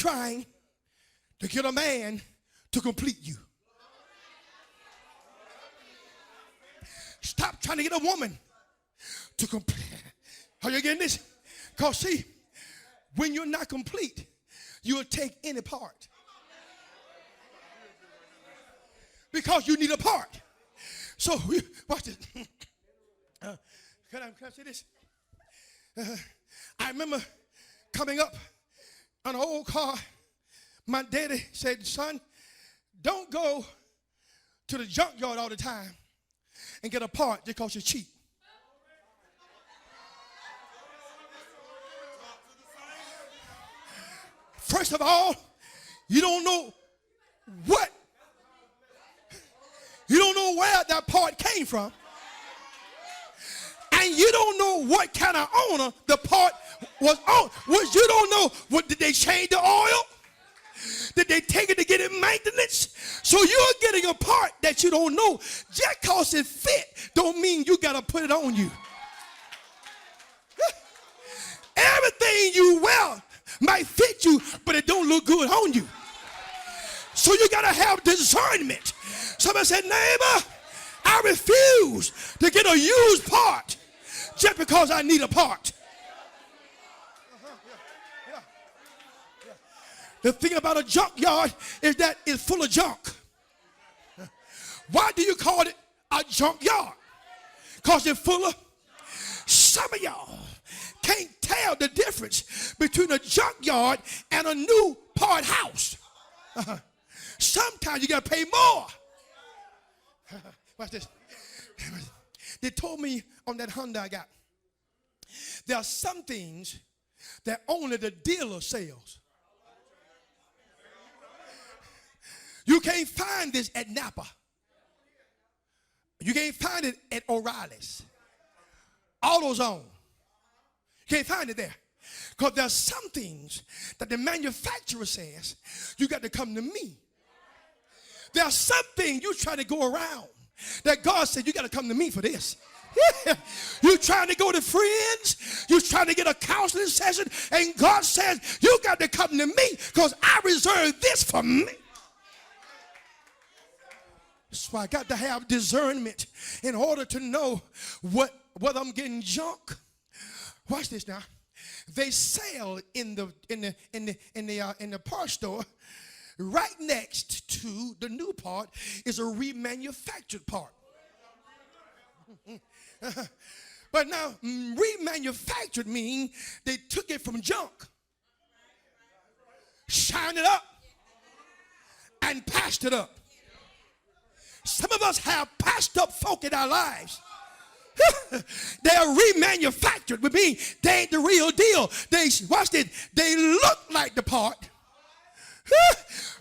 trying to get a man to complete you. Stop trying to get a woman to complete. Are you getting this? Because see, when you're not complete, you'll take any part. Because you need a part. So, watch this. Can I say this? I remember coming up on an old car. My daddy said, son, don't go to the junkyard all the time and get a part just because you're cheap. First of all, you don't know where that part came from. And you don't know what kind of owner the part was on. You don't know, did they change the oil? Did they take it to get it maintenance? So you're getting a part that you don't know. Just because it fit don't mean you got to put it on you. Everything you wear might fit you, but it don't look good on you. So you got to have discernment. Somebody said, neighbor, I refuse to get a used part just because I need a part. The thing about a junkyard is that it's full of junk. Why do you call it a junkyard? Because it's full of. Some of y'all can't tell the difference between a junkyard and a new part house. Sometimes you got to pay more. Watch this. They told me on that Honda I got, there are some things that only the dealer sells. You can't find this at Napa. You can't find it at O'Reilly's. AutoZone. You can't find it there. Because there are some things that the manufacturer says, you got to come to me. There are some things you try to go around that God said, you got to come to me for this. Yeah. You're trying to go to friends. You're trying to get a counseling session. And God says, you got to come to me because I reserved this for me. That's why I got to have discernment in order to know whether I'm getting junk. Watch this now. They sell in the parts store. Right next to the new part is a remanufactured part. But now, remanufactured means they took it from junk, shined it up, and patched it up. Some of us have patched up folk in our lives. They are remanufactured, which means they ain't the real deal. Watch this, they look like the part,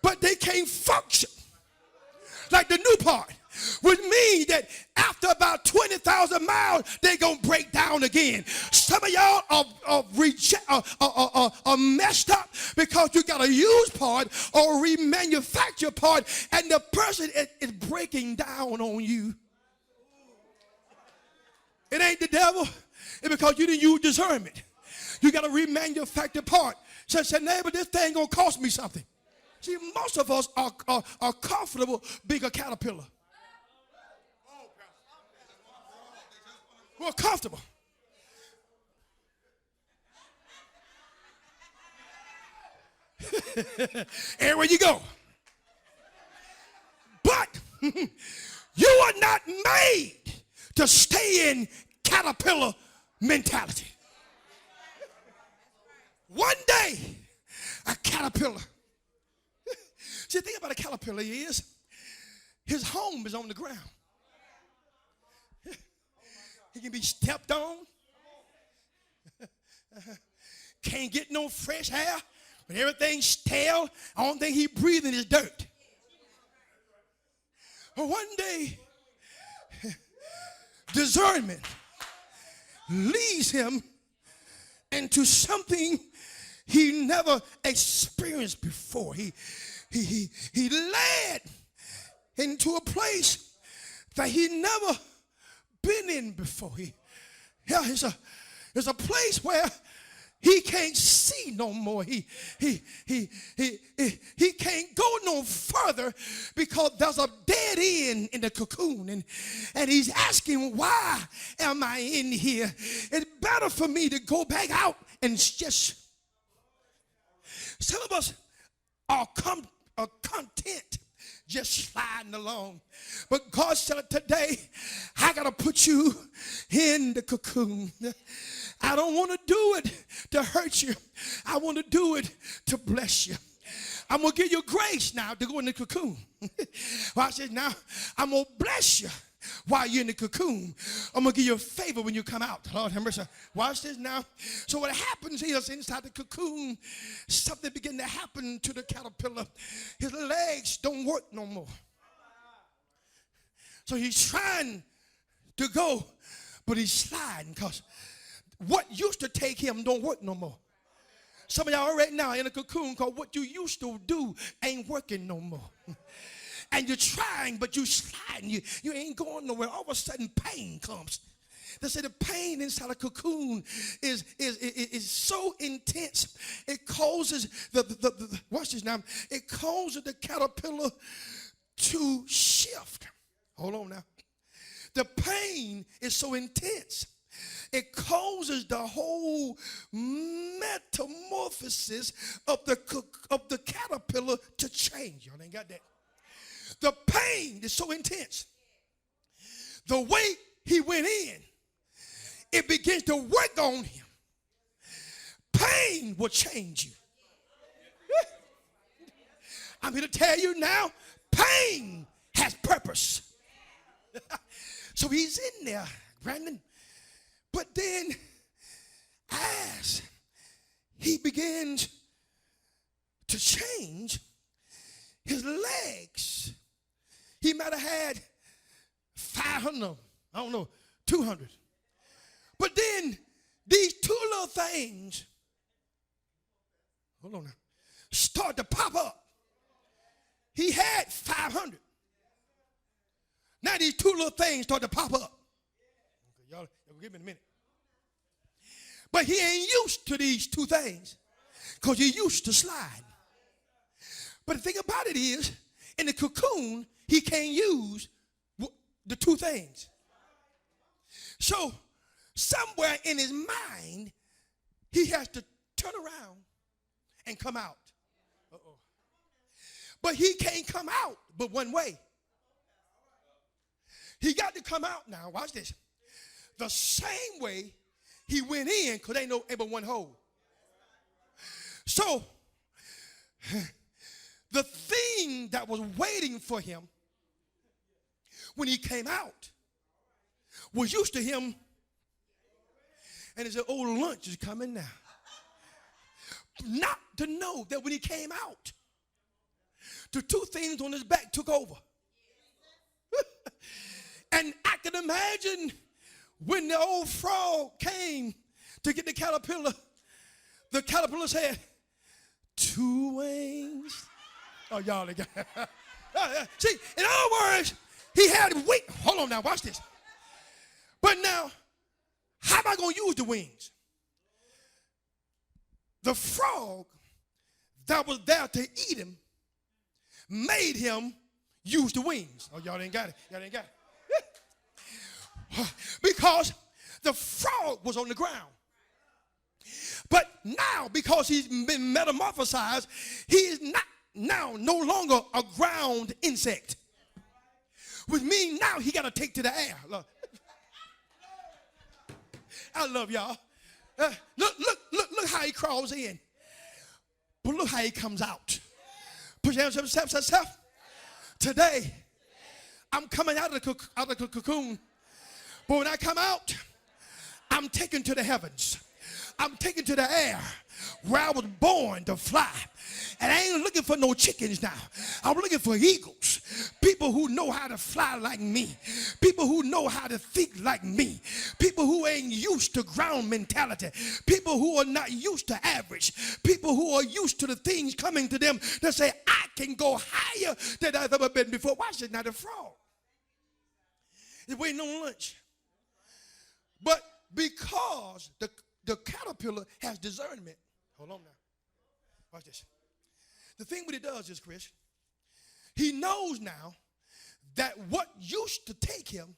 but they can't function like the new part, which means that after about 20,000 miles, they're going to break down again. Some of y'all are messed up because you got a used part or a remanufactured part, and the person is breaking down on you. It ain't the devil. It's because you didn't use discernment. You got a remanufactured part. So say, neighbor, this thing going to cost me something. See, most of us are comfortable being a caterpillar. We're comfortable. Everywhere you go. But you are not made to stay in caterpillar mentality. One day, a caterpillar. See, the thing about a caterpillar is his home is on the ground. He can be stepped on. Can't get no fresh air. But everything's stale. The only thing he breathing is dirt. But one day, discernment leads him into something he never experienced before. He led into a place that he never been in before. There's a place where he can't see no more. He can't go no further because there's a dead end in the cocoon. And he's asking, why am I in here? It's better for me to go back out and just. Some of us are content just sliding along. But God said today, I got to put you in the cocoon. I don't want to do it to hurt you. I want to do it to bless you. I'm going to give you grace now to go in the cocoon. Watch this now. I'm going to bless you while you're in the cocoon. I'm going to give you a favor when you come out. Lord have mercy. Watch this now. So what happens is inside the cocoon, something begin to happen to the caterpillar. His legs don't work no more. So he's trying to go, but he's sliding because what used to take him don't work no more. Some of y'all right now in a cocoon because what you used to do ain't working no more. And you're trying, but you're sliding. You ain't going nowhere. All of a sudden, pain comes. They say the pain inside a cocoon is so intense. It causes watch this now. It causes the caterpillar to shift. Hold on now. The pain is so intense. It causes the whole metamorphosis of the caterpillar to change. Y'all ain't got that. The pain is so intense. The way he went in, it begins to work on him. Pain will change you. I'm here to tell you now, pain has purpose. So he's in there, Brandon. But then, as he begins to change, his legs, he might have had 500 of them. I don't know, 200. But then, these two little things, hold on now, start to pop up. He had 500. Now these two little things start to pop up. Okay, y'all give me a minute. But he ain't used to these two things because he used to slide. But the thing about it is, in the cocoon, he can't use the two things. So somewhere in his mind, he has to turn around and come out. Uh-oh. But he can't come out but one way. He got to come out now. Watch this. The same way he went in, because ain't no but one hole. So the thing that was waiting for him when he came out was used to him, and he said, oh, lunch is coming now. Not to know that when he came out, the two things on his back took over. And I can imagine when the old frog came to get the caterpillar said, 2 wings. Oh, y'all got see, in other words, he had weight. Hold on now, watch this. But now, how am I going to use the wings? The frog that was there to eat him made him use the wings. Oh, y'all ain't got it. Y'all ain't got it. Because the frog was on the ground. But now, because he's been metamorphosized, he is no longer a ground insect. Which means now he got to take to the air. Look. I love y'all. Look how he crawls in. But look how he comes out. Put your hands up, yourself. Today, I'm coming out of the cocoon. But when I come out, I'm taken to the heavens. I'm taken to the air where I was born to fly. And I ain't looking for no chickens now. I'm looking for eagles. People who know how to fly like me. People who know how to think like me. People who ain't used to ground mentality. People who are not used to average. People who are used to the things coming to them that say, I can go higher than I've ever been before. Watch it now, the frog. He's waiting on lunch. But because the caterpillar has discernment. Hold on now. Watch this. The thing what it does is, Chris, he knows now that what used to take him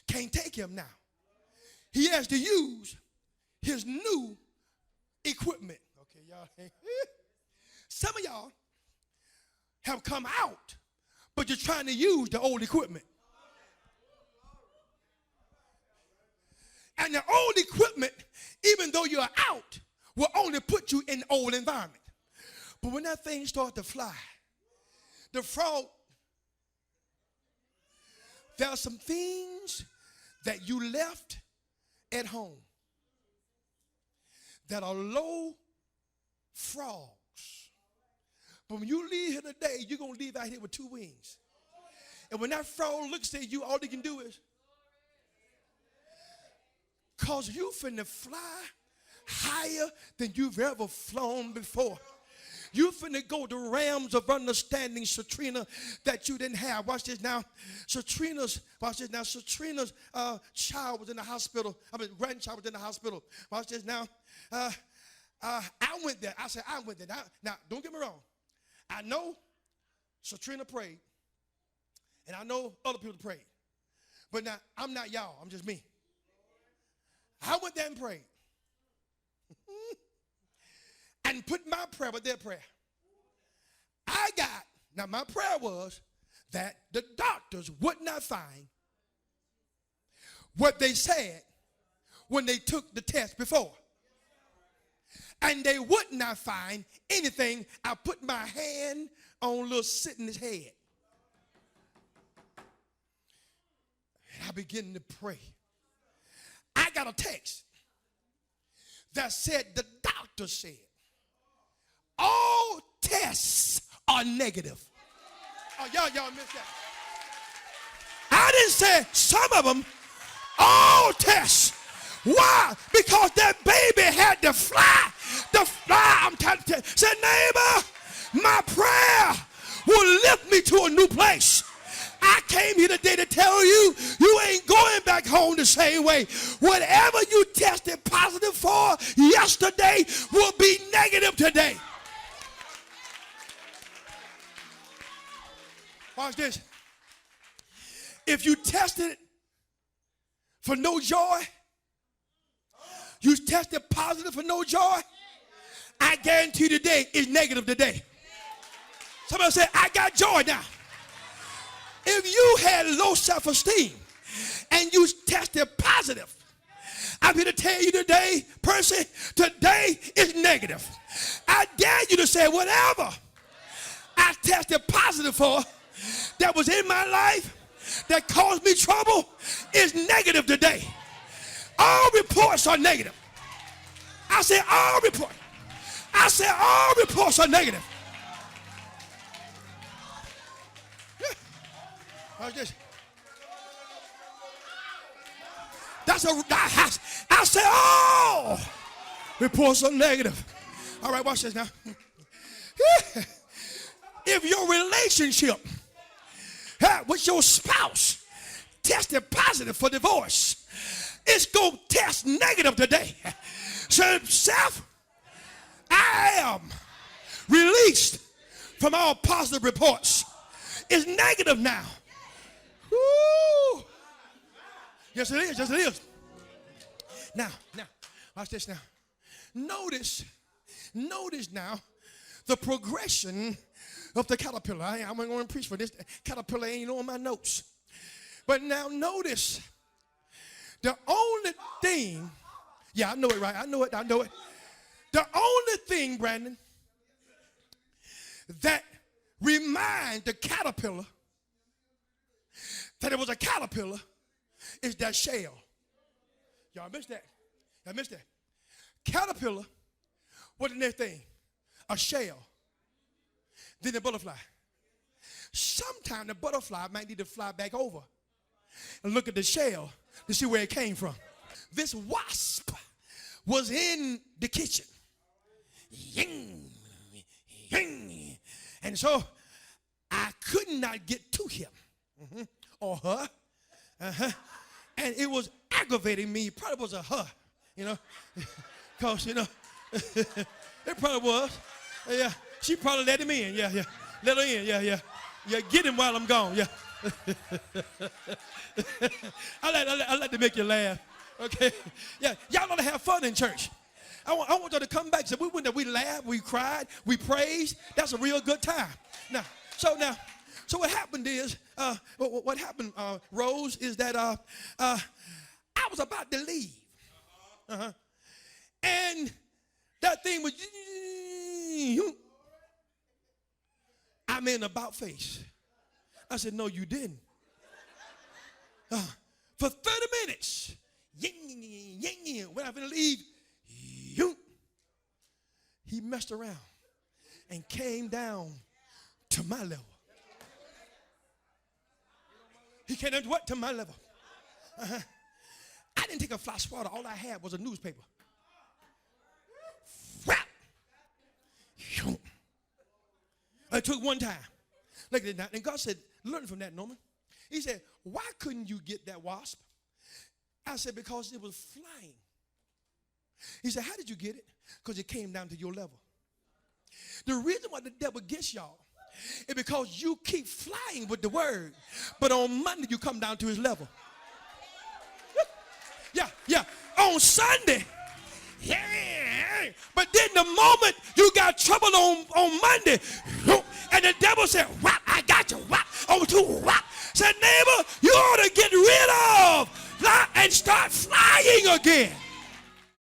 can't take him now. He has to use his new equipment. Okay, y'all. Some of y'all have come out, but you're trying to use the old equipment. And the old equipment, even though you're out, will only put you in the old environment. But when that thing starts to fly, the frog, there are some things that you left at home that are low frogs. But when you leave here today, you're going to leave out here with two wings. And when that frog looks at you, all they can do is, because you finna fly higher than you've ever flown before. You finna go to realms of understanding, Satrina, that you didn't have. Watch this now. Satrina's child was in the hospital. Grandchild was in the hospital. Watch this now. I went there. I said, I went there. Now, don't get me wrong. I know Satrina prayed, and I know other people prayed. But now, I'm not y'all. I'm just me. I went there and prayed. And put my prayer with their prayer. Now my prayer was that the doctors would not find what they said when they took the test before. And they would not find anything. I put my hand on little Sidney's head. And I began to pray. I got a text that said the doctor said all tests are negative. Oh, y'all missed that. I didn't say some of them, all tests. Why? Because that baby had to fly. I'm trying to tell you. Say, neighbor, my prayer will lift me to a new place. I came here today to tell you, you ain't going back home the same way. Whatever you tested positive for yesterday will be negative today. Watch this. If you tested for no joy, you tested positive for no joy, I guarantee you today is negative today. Somebody say, I got joy now. If you had low self-esteem and you tested positive, I'm here to tell you today, Percy, today is negative. I dare you to say whatever I tested positive for that was in my life that caused me trouble is negative today. All reports are negative. I said all reports. I said all reports are negative. Watch this. I said, oh, reports are negative. All right, watch this now. If your relationship with your spouse tested positive for divorce, it's going to test negative today. So, self, I am released from all positive reports. It's negative now. Woo. Yes, it is. Yes, it is. Now, watch this now. Notice now the progression of the caterpillar. I'm going to preach for this. Caterpillar ain't on my notes. But now notice the only thing, I know it right. I know it. The only thing, Brandon, that reminds the caterpillar that it was a caterpillar is that shell. Y'all missed that. Caterpillar, what the next thing? A shell. Then the butterfly. Sometimes the butterfly might need to fly back over and look at the shell to see where it came from. This wasp was in the kitchen. Ying, ying. And so I could not get to him or her. And it was aggravating me. It probably was a her. you know, because, you know, it probably was. Yeah, she probably let him in. Yeah, yeah. Let her in. Yeah, yeah. Yeah, get him while I'm gone. Yeah. I like to make you laugh. Okay. Yeah, y'all ought to have fun in church. I want y'all to come back. So we went there, we laughed, we cried, we praised. That's a real good time. So what happened is, what happened, Rose, is that I was about to leave. And that thing was, I'm in about face. I said, no, you didn't. For 30 minutes, when I'm going to leave, he messed around and came down to my level. He came down to what? To my level. I didn't take a fly swatter. All I had was a newspaper. Whap! I took one time. Look at that. And God said, learn from that, Norman. He said, why couldn't you get that wasp? I said, because it was flying. He said, how did you get it? Because it came down to your level. The reason why the devil gets y'all is because you keep flying with the word, but on Monday you come down to his level. Yeah. On Sunday, but then the moment you got trouble on Monday, and the devil said, whap, I got you, whap, over to whap. Said, neighbor, you ought to get rid of and start flying again.